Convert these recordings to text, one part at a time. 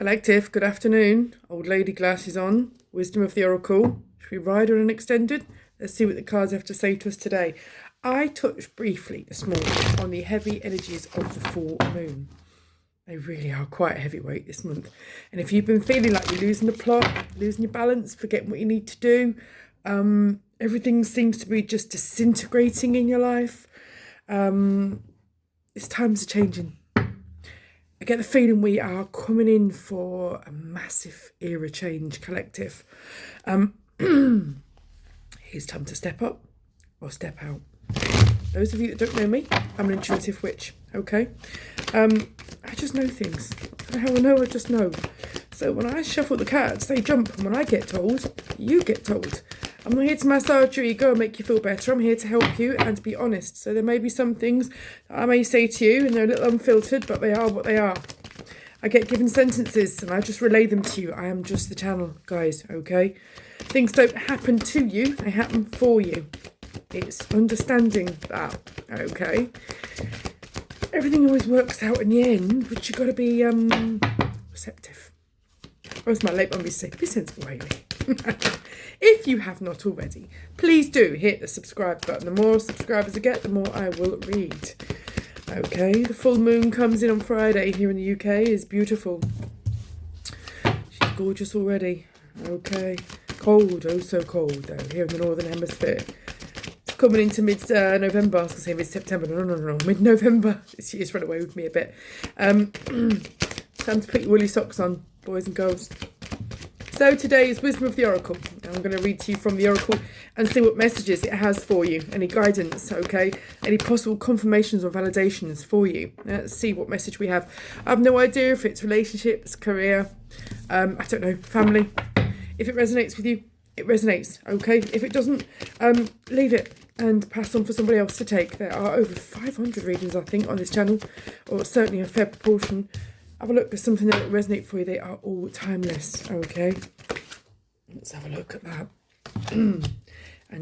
Collective, good afternoon. Old lady glasses on. Wisdom of the Oracle. Should we ride on an extended? Let's see what the cards have to say to us today. I touched briefly this morning on the heavy energies of the full moon. They really are quite heavyweight this month. And if you've been feeling like you're losing the plot, losing your balance, forgetting what you need to do, everything seems to be just disintegrating in your life, it's times are changing. I get the feeling we are coming in for a massive era change, collective. It's time to step up or step out. Those of you that don't know me, I'm an intuitive witch, okay? I just know things. How I know, I just know. So when I shuffle the cards, they jump. And when I get told, you get told. I'm not here to massage your ego and make you feel better. I'm here to help you and to be honest. So there may be some things that I may say to you and they're a little unfiltered, but they are what they are. I get given sentences and I just relay them to you. I am just the channel, guys, okay? Things don't happen to you, they happen for you. It's understanding that, okay? Everything always works out in the end, but you've got to be receptive. Or as my late mum used to say, be sensible, Hayley. If you have not already, please do hit the subscribe button. The more subscribers I get, the more I will read. Okay, the full moon comes in on Friday here in the UK. It's beautiful. She's gorgeous already. Okay, cold, oh so cold though, here in the Northern Hemisphere. It's coming into mid-November. I was going to say mid-September. No. Mid-November. This year's run away with me a bit. Time to put your woolly socks on, boys and girls. So today is Wisdom of the Oracle. I'm going to read to you from the Oracle and see what messages it has for you. Any guidance, okay? Any possible confirmations or validations for you. Let's see what message we have. I have no idea if it's relationships, career, I don't know, family. If it resonates with you, it resonates, okay? If it doesn't, leave it and pass on for somebody else to take. There are over 500 readings, I think, on this channel, or certainly a fair proportion. Have a look, there's something that will resonate for you. They are all timeless, okay? Let's have a look at that and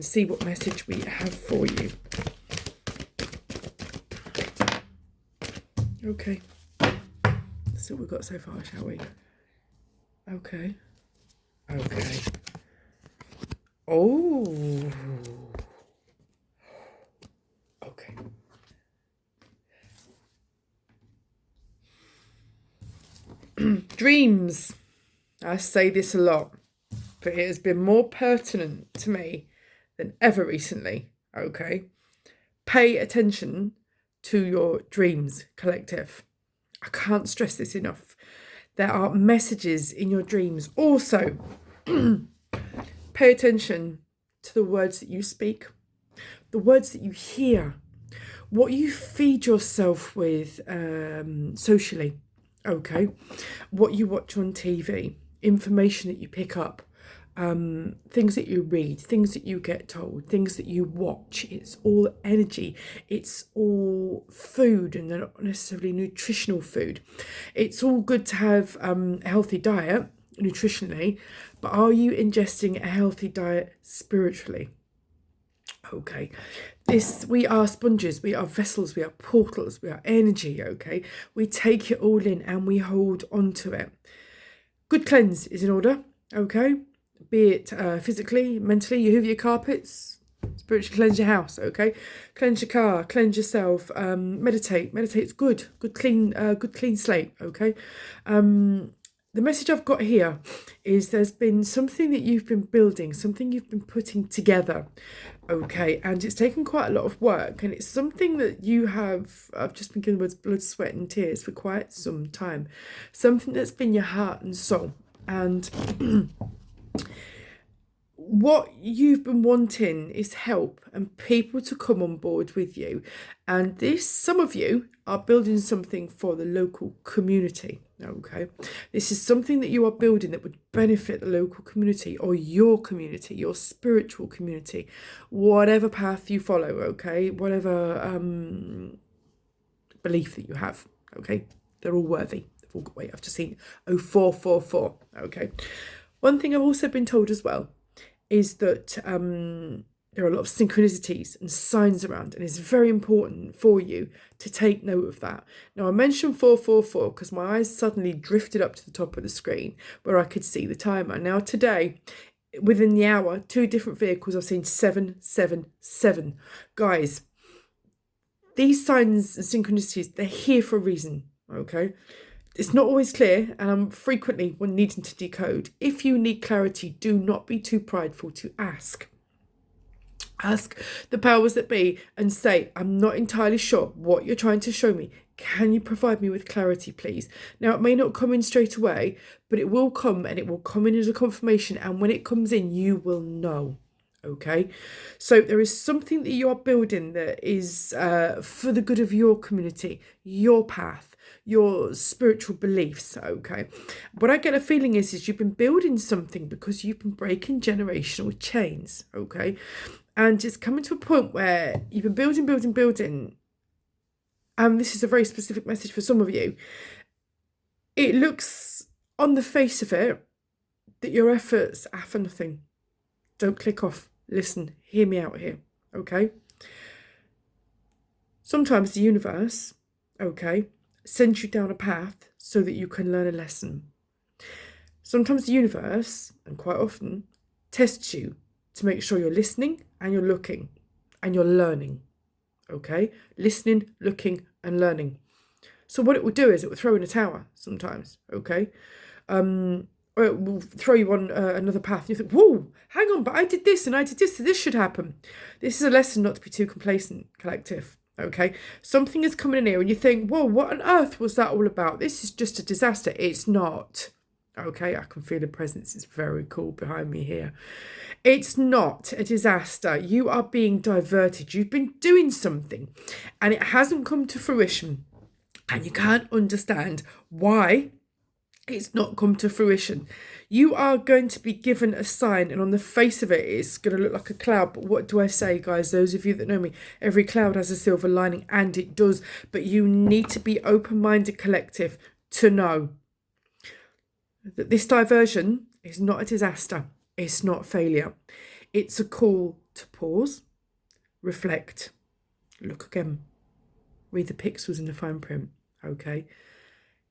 see what message we have for you. Okay. Let's see what we've got so far, shall we? Okay. Okay. Oh. Okay. Dreams. I say this a lot, but it has been more pertinent to me than ever recently, okay? Pay attention to your dreams, collective. I can't stress this enough. There are messages in your dreams. Also, pay attention to the words that you speak, the words that you hear, what you feed yourself with socially, okay? What you watch on TV, information that you pick up, things that you read, things that you get told, things that you watch. It's all energy. It's all food, and they're not necessarily nutritional food. It's all good to have a healthy diet nutritionally, but are you ingesting a healthy diet spiritually? Okay, we are sponges, we are vessels, we are portals, we are energy, okay? We take it all in and we hold on to it. Good cleanse is in order, okay? Be it physically, mentally, you hoover your carpets, spiritually cleanse your house, okay? Cleanse your car, cleanse yourself, meditate. Meditate's good clean slate, okay? The message I've got here is there's been something that you've been building, something you've been putting together, okay? And it's taken quite a lot of work, and it's something that I've just been given the words blood, sweat and tears for quite some time. Something that's been your heart and soul. And what you've been wanting is help and people to come on board with you. And some of you are building something for the local community, okay? This is something that you are building that would benefit the local community or your community, your spiritual community, whatever path you follow, okay? Whatever belief that you have, okay? They're all worthy. Wait, I've just seen 0444, okay? One thing I've also been told as well is that There are a lot of synchronicities and signs around, and it's very important for you to take note of that. Now, I mentioned 444 because my eyes suddenly drifted up to the top of the screen where I could see the timer. Now, today, within the hour, 2 different vehicles, I've seen 777. Guys, these signs and synchronicities, they're here for a reason, okay? It's not always clear, and I'm frequently needing to decode. If you need clarity, do not be too prideful to ask. Ask the powers that be and say, I'm not entirely sure what you're trying to show me. Can you provide me with clarity, please? Now, it may not come in straight away, but it will come, and it will come in as a confirmation. And when it comes in, you will know. Okay, so there is something that you are building that is for the good of your community, your path, your spiritual beliefs. Okay, what I get a feeling is you've been building something because you've been breaking generational chains. Okay, and it's coming to a point where you've been building. And this is a very specific message for some of you. It looks on the face of it that your efforts are for nothing. Don't click off. Listen, hear me out here, okay? Sometimes the universe, okay, sends you down a path so that you can learn a lesson. Sometimes the universe, and quite often, tests you to make sure you're listening and you're looking and you're learning, okay? Listening, looking and learning. So what it will do is it will throw in a tower sometimes, okay? Or it will throw you on another path. You think, whoa, hang on, but I did this and I did this, so this should happen. This is a lesson not to be too complacent, collective, okay? Something is coming in here and you think, whoa, what on earth was that all about? This is just a disaster. It's not, okay? I can feel the presence. It's very cool behind me here. It's not a disaster. You are being diverted. You've been doing something and it hasn't come to fruition. And you can't understand why it's not come to fruition. You are going to be given a sign, and on the face of it, it's going to look like a cloud. But what do I say, guys? Those of you that know me, every cloud has a silver lining, and it does. But you need to be open-minded, collective, to know that this diversion is not a disaster. It's not failure. It's a call to pause, reflect, look again, read the pixels in the fine print, okay?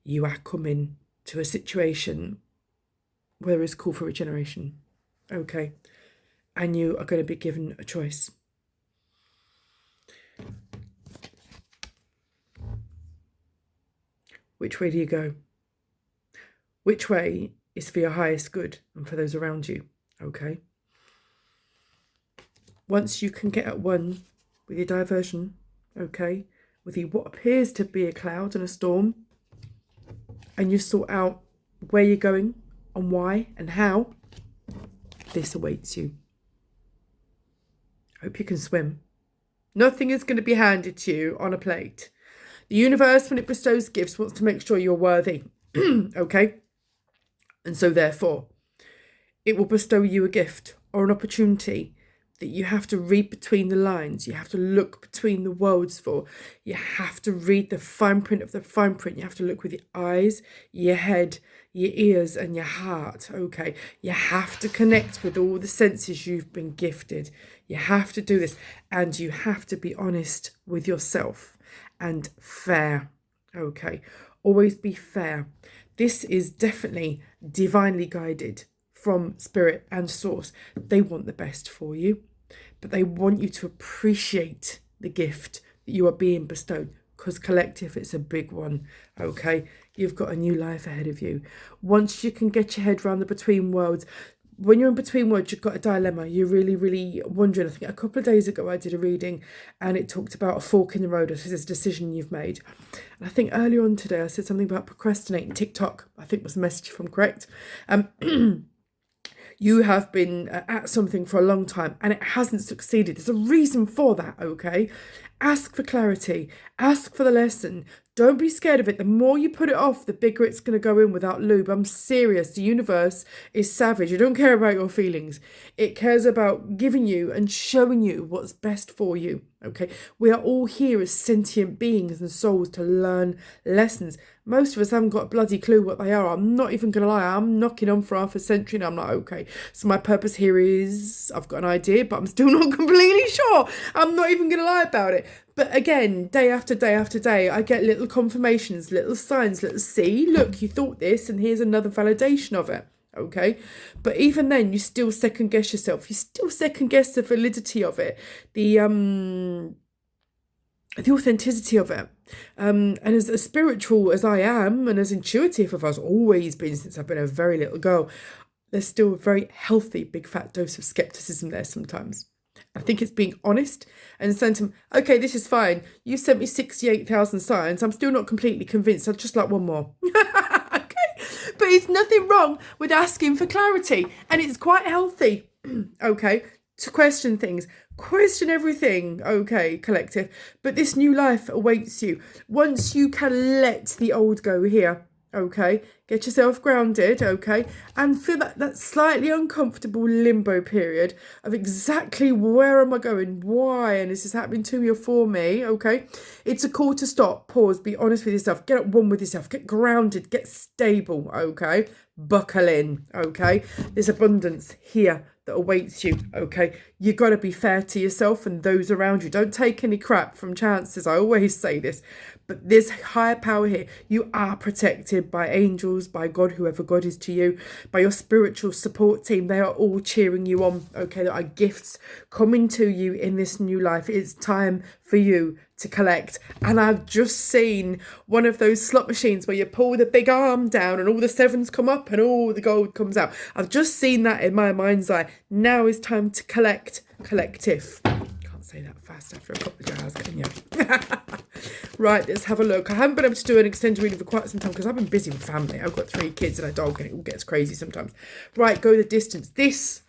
You are coming to a situation where there is call for regeneration, okay? And you are going to be given a choice. Which way do you go? Which way is for your highest good and for those around you, okay? Once you can get at one with your diversion, okay, with what appears to be a cloud and a storm, and you sort out where you're going and why and how, this awaits you. Hope you can swim. Nothing is going to be handed to you on a plate. The universe, when it bestows gifts, wants to make sure you're worthy, okay? And so therefore, it will bestow you a gift or an opportunity that you have to read between the lines. You have to look between the worlds for. You have to read the fine print of the fine print. You have to look with your eyes, your head, your ears and your heart, okay? You have to connect with all the senses you've been gifted. You have to do this, and you have to be honest with yourself and fair, okay? Always be fair. This is definitely divinely guided from spirit and source. They want the best for you, but they want you to appreciate the gift that you are being bestowed, because collective, it's a big one, okay? You've got a new life ahead of you. Once you can get your head around the between worlds, when you're in between worlds, you've got a dilemma. You're really, really wondering. I think a couple of days ago I did a reading and it talked about a fork in the road. This is a decision you've made. And I think earlier on today I said something about procrastinating. TikTok, I think was the message, if I'm correct. You have been at something for a long time and it hasn't succeeded. There's a reason for that, okay? Ask for clarity. Ask for the lesson. Don't be scared of it. The more you put it off, the bigger it's going to go in without lube. I'm serious. The universe is savage. It don't care about your feelings. It cares about giving you and showing you what's best for you. Okay? We are all here as sentient beings and souls to learn lessons. Most of us haven't got a bloody clue what they are. I'm not even going to lie. I'm knocking on for half a century and I'm like, okay, so my purpose here is, I've got an idea, but I'm still not completely sure. I'm not even going to lie about it. But again, day after day after day, I get little confirmations, little signs, little see, look, you thought this and here's another validation of it. Okay, but even then you still second guess yourself. You still second guess the validity of it, the authenticity of it. And as spiritual as I am and as intuitive as I've always been since I've been a very little girl, there's still a very healthy big fat dose of skepticism there sometimes. I think it's being honest and saying to them, okay, this is fine. You sent me 68,000 signs. I'm still not completely convinced. I'd just like one more. Okay. But it's nothing wrong with asking for clarity. And it's quite healthy, okay, to question things. Question everything, okay, collective. But this new life awaits you. Once you can let the old go here, okay, get yourself grounded, okay, and feel that slightly uncomfortable limbo period of exactly where am I going, why, and is this happening to me or for me, okay? It's a call to stop, pause, be honest with yourself, get at one with yourself, get grounded, get stable, okay? Buckle in, okay? There's abundance here that awaits you, okay? You got to be fair to yourself and those around you. Don't take any crap from chances. I always say this, but there's higher power here. You are protected by angels, by God, whoever God is to you, by your spiritual support team. They are all cheering you on, okay? There are gifts coming to you in this new life. It's time for you to collect. And I've just seen one of those slot machines where you pull the big arm down and all the sevens come up and all the gold comes out. I've just seen that in my mind's eye. Now is time to collect, collective. Can't say that fast after a couple of jars, can you? Right, let's have a look. I haven't been able to do an extended reading for quite some time because I've been busy with family. I've got 3 kids and a dog and it all gets crazy sometimes. Right, go the distance. This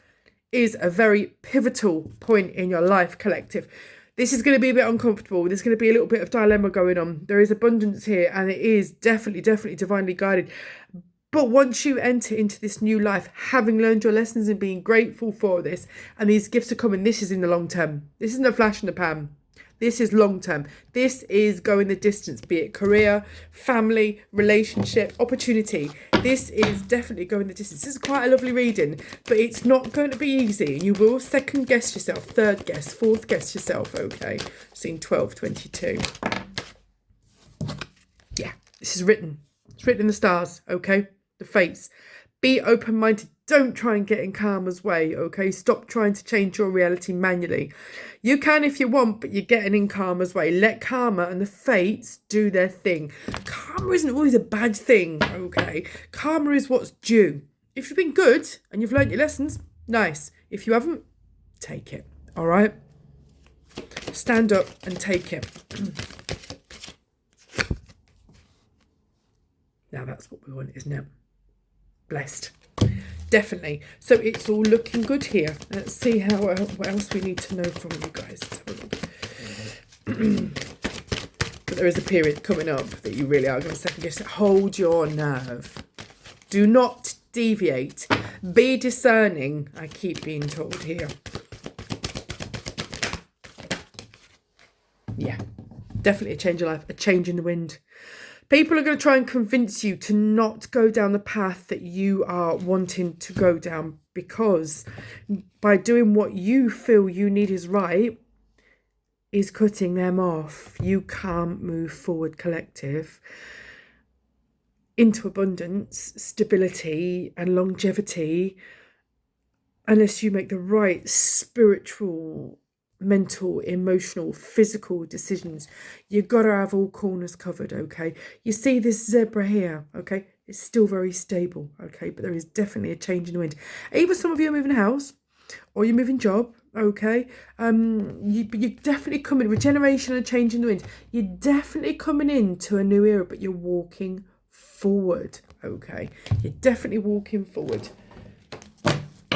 is a very pivotal point in your life, collective. This is going to be a bit uncomfortable. There's going to be a little bit of dilemma going on. There is abundance here and it is definitely divinely guided. But once you enter into this new life, having learned your lessons and being grateful for this, and these gifts are coming, this is in the long term. This isn't a flash in the pan. This is long term. This is going the distance, be it career, family, relationship, opportunity. This is definitely going the distance. This is quite a lovely reading, but it's not going to be easy. You will second guess yourself, third guess, fourth guess yourself, okay? Scene 1222. Yeah, this is written. It's written in the stars, okay? The fates. Be open-minded. Don't try and get in karma's way, okay? Stop trying to change your reality manually. You can if you want, but you're getting in karma's way. Let karma and the fates do their thing. Karma isn't always a bad thing, okay? Karma is what's due. If you've been good and you've learnt your lessons, nice. If you haven't, take it, all right? Stand up and take it. Now that's what we want, isn't it? Blessed. Definitely. So it's all looking good here. Let's see what else we need to know from you guys. Let's have a look. But there is a period coming up that you really are going to second guess it. Hold your nerve. Do not deviate. Be discerning. I keep being told here. Yeah. Definitely a change of life. A change in the wind. People are going to try and convince you to not go down the path that you are wanting to go down, because by doing what you feel you need is right is cutting them off. You can't move forward, collective, into abundance, stability and longevity unless you make the right spiritual, mental, emotional, physical decisions. You've got to have all corners covered, okay? You see this zebra here, okay? It's still very stable, okay? But there is definitely a change in the wind. Either some of you are moving house or you're moving job, okay? You're definitely coming, regeneration and change in the wind. You're definitely coming into a new era, but you're walking forward, okay? You're definitely walking forward.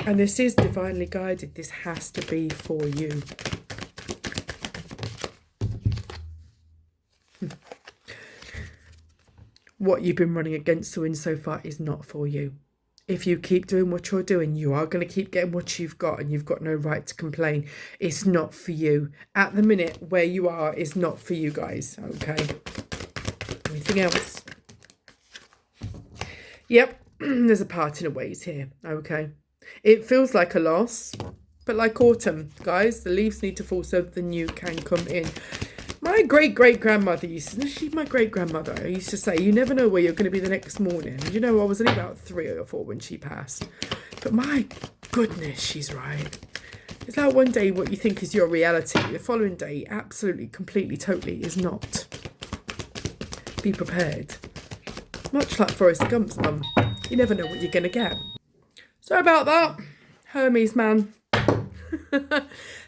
And this is divinely guided. This has to be for you. what you've been running against the wind so far is not for you. If you keep doing what you're doing, you are going to keep getting what you've got, and you've got no right to complain. It's not for you. At the minute, where you are is not for you guys, okay? Anything else? Yep, there's a parting of ways here, okay? It feels like a loss, but like autumn, guys, the leaves need to fall so the new can come in. My great-great-grandmother used to, she's my great-grandmother, I used to say, you never know where you're going to be the next morning. You know, I was only about 3 or 4 when she passed. But my goodness, she's right. It's like one day what you think is your reality, the following day, absolutely, completely, totally is not. Be prepared. Much like Forrest Gump's mum. You never know what you're going to get. Sorry about that. Hermes, man.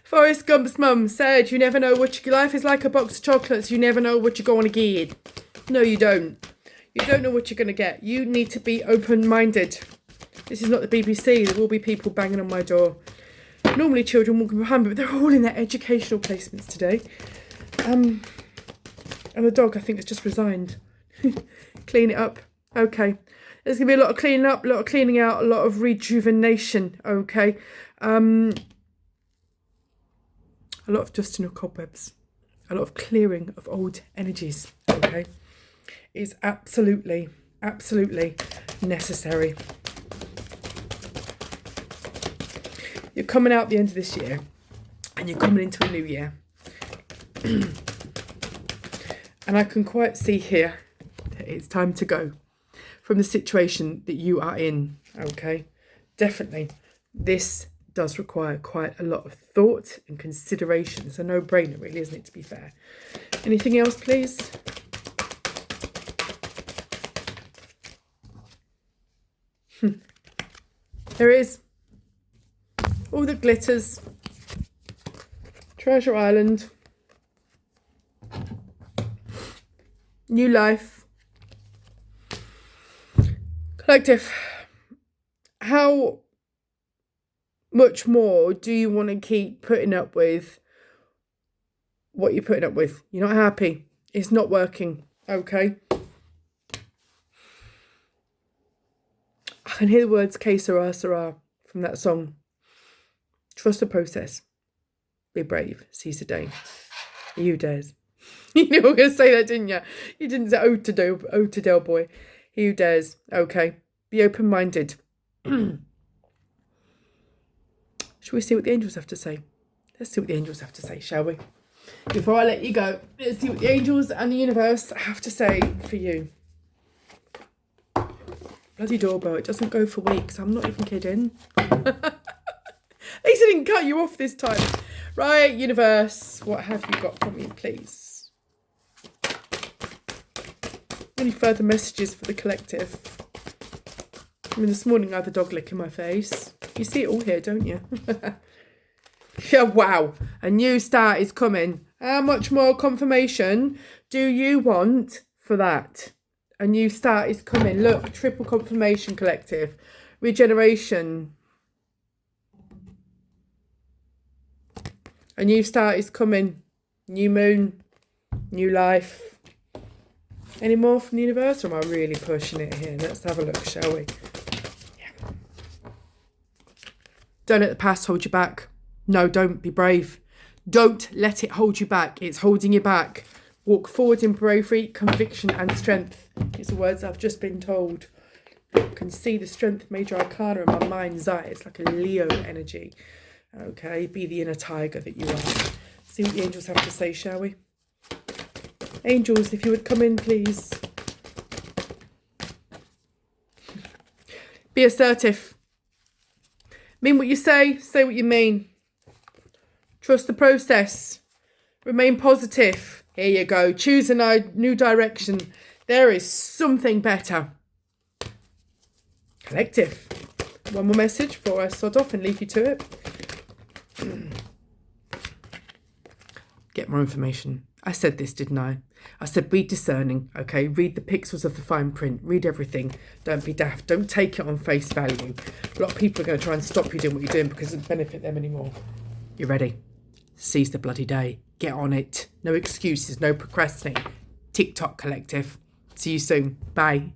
Forrest Gump's mum said, you never know what your life is like a box of chocolates. You never know what you're going to get. No, you don't. You don't know what you're going to get. You need to be open-minded. This is not the BBC. There will be people banging on my door. Normally children walking behind me, but they're all in their educational placements today. And the dog, I think, has just resigned. Clean it up. Okay. There's going to be a lot of cleaning up, a lot of cleaning out, a lot of rejuvenation. Okay. A lot of dusting of cobwebs, a lot of clearing of old energies, okay? Is absolutely, absolutely necessary. You're coming out the end of this year and you're coming into a new year. And I can quite see here that it's time to go from the situation that you are in, okay? Definitely. This does require quite a lot of thought and consideration. It's a no-brainer, really, isn't it, to be fair? Anything else, please? There it is. All that glitters. Treasure Island. New life. Collective. How much more do you want to keep putting up with what you're putting up with? You're not happy. It's not working. Okay. I can hear the words "Que sera, sera" from that song. Trust the process. Be brave. Seize the day. You dares. You knew I was going to say that, didn't you? You didn't say "Oh to Del Boy." You dares. Okay. Be open-minded. Shall we see what the angels have to say? Let's see what the angels have to say, shall we? Before I let you go, let's see what the angels and the universe have to say for you. Bloody doorbell, it doesn't go for weeks. I'm not even kidding. At least I didn't cut you off this time. Right, universe, what have you got for me, please? Any further messages for the collective? I mean, this morning I had the dog licking my face. You see it all here, don't you? Yeah, wow. A new start is coming. How much more confirmation do you want for that? A new start is coming. Look, triple confirmation, collective. Regeneration. A new start is coming. New moon. New life. Any more from the universe, or am I really pushing it here? Let's have a look, shall we? Don't let the past hold you back. No, don't. Be brave. Don't let it hold you back. It's holding you back. Walk forward in bravery, conviction and strength. It's the words I've just been told. I can see the strength Major Arcana in my mind's eye. It's like a Leo energy. Okay, be the inner tiger that you are. See what the angels have to say, shall we? Angels, if you would come in, please. Be assertive. Mean what you say what you mean. Trust the process. Remain positive. Here you go. Choose a new direction. There is something better. Collective. One more message before I sod off and leave you to it. Get more information. I said this, didn't I? I said be discerning, okay? Read the pixels of the fine print. Read everything. Don't be daft. Don't take it on face value. A lot of people are going to try and stop you doing what you're doing because it doesn't benefit them anymore. You ready? Seize the bloody day. Get on it. No excuses. No procrastinating. TikTok, collective. See you soon. Bye.